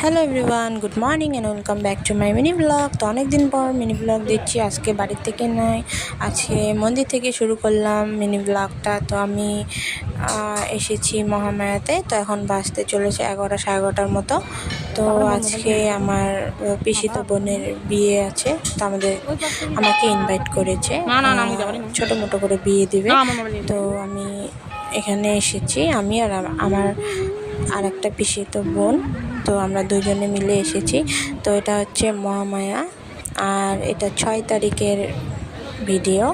Hello everyone, good morning and welcome back to my mini blog. তো অনেক দিন পর মিনি ব্লগ দিচ্ছি। আজকে বাড়ির থেকে নয়, আজকে মন্দির থেকে শুরু করলাম মিনি ব্লগটা। তো আমি এসেছি মহামায়াতে। তো এখন বাজতে চলেছে 11টা সাড়ে 11টার মতো। তো আজকে আমার পিসিতো বোনের বিয়ে আছে। তো আমাকে ইনভাইট করেছে, ছোটো মোটো করে বিয়ে দিবে। তো আমি এখানে এসেছি, আমি আর আমার আর একটা পিসিতো বোন। তো আমরা দুজনে মিলে এসেছি। তো এটা হচ্ছে মহামায়া, আর এটা 6 তারিখের ভিডিও।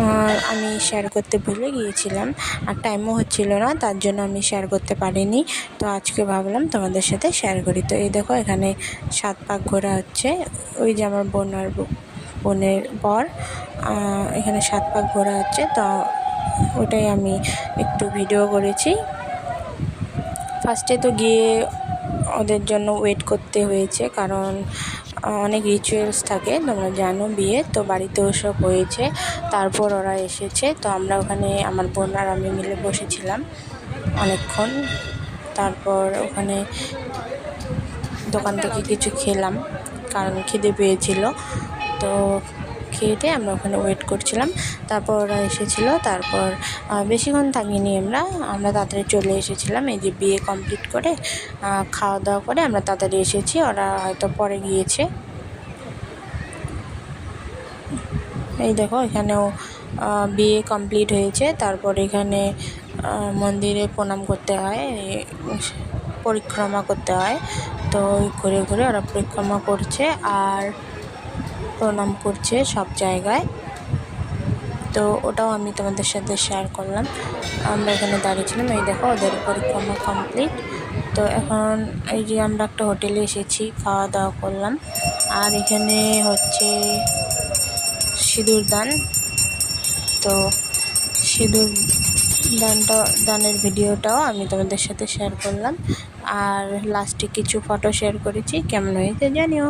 আর আমি শেয়ার করতে ভুলে গিয়েছিলাম, আর টাইমও হচ্ছিল না, তার জন্য আমি শেয়ার করতে পারিনি। তো আজকে ভাবলাম তোমাদের সাথে শেয়ার করি। তো এই দেখো, এখানে 7 পাক ঘোরা হচ্ছে। ওই যে আমার বোনের বর, এখানে 7 পাক ঘোরা হচ্ছে। তো ওটাই আমি একটু ভিডিও করেছি। ফার্স্টে তো গিয়ে ওদের জন্য ওয়েট করতে হয়েছে, কারণ অনেক রিচুয়ালস থাকে, তোমরা জানো বিয়ে। তো বাড়িতেও সব হয়েছে, তারপর ওরা এসেছে। তো আমরা ওখানে আমার বোন আর আমি মিলে বসেছিলাম অনেকক্ষণ। তারপর ওখানে দোকান থেকে কিছু খেলাম, কারণ খিদে পেয়েছিল। তো খেয়ে আমরা ওখানে ওয়েট করছিলাম। তারপর ওরা এসেছিলো। তারপর বেশিক্ষণ থাকিনি, আমরা তাড়াতাড়ি চলে এসেছিলাম। এই যে বিয়ে কমপ্লিট করে খাওয়া দাওয়া করে আমরা তাড়াতাড়ি এসেছি, ওরা হয়তো পরে গিয়েছে। এই দেখো, এখানেও বিয়ে কমপ্লিট হয়েছে। তারপর এখানে মন্দিরে প্রণাম করতে হয়, পরিক্রমা করতে হয়। তো ঘুরে ঘুরে ওরা পরিক্রমা করছে আর প্রণাম করছে সব জায়গায়। তো ওটাও আমি তোমাদের সাথে শেয়ার করলাম। আমরা এখানে দাঁড়িয়েছিলাম। এই দেখো, ওদের পরিক্রমা কমপ্লিট। তো এখন এই যে আমরা একটা হোটেলে এসেছি, খাওয়া দাওয়া করলাম। আর এখানে হচ্ছে সিঁদুর দান। তো সিঁদুর দানের ভিডিওটাও আমি তোমাদের সাথে শেয়ার করলাম। আর লাস্টে কিছু ফটো শেয়ার করেছি, কেমন হয়েছে জানিও।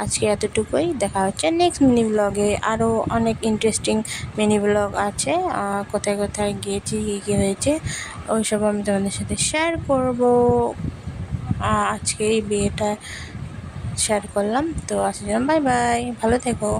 আজকে এতটুকুই, দেখা হচ্ছে নেক্সট মিনি ব্লগে। আরও অনেক ইন্টারেস্টিং মিনি ব্লগ আছে, কোথায় কোথায় গিয়েছি, কী হয়েছে, ওইসব আমি তোমাদের সাথে শেয়ার করব। আজকে এই বিয়েটা শেয়ার করলাম। তো আজকের জন্য বাই বাই, ভালো থেকো।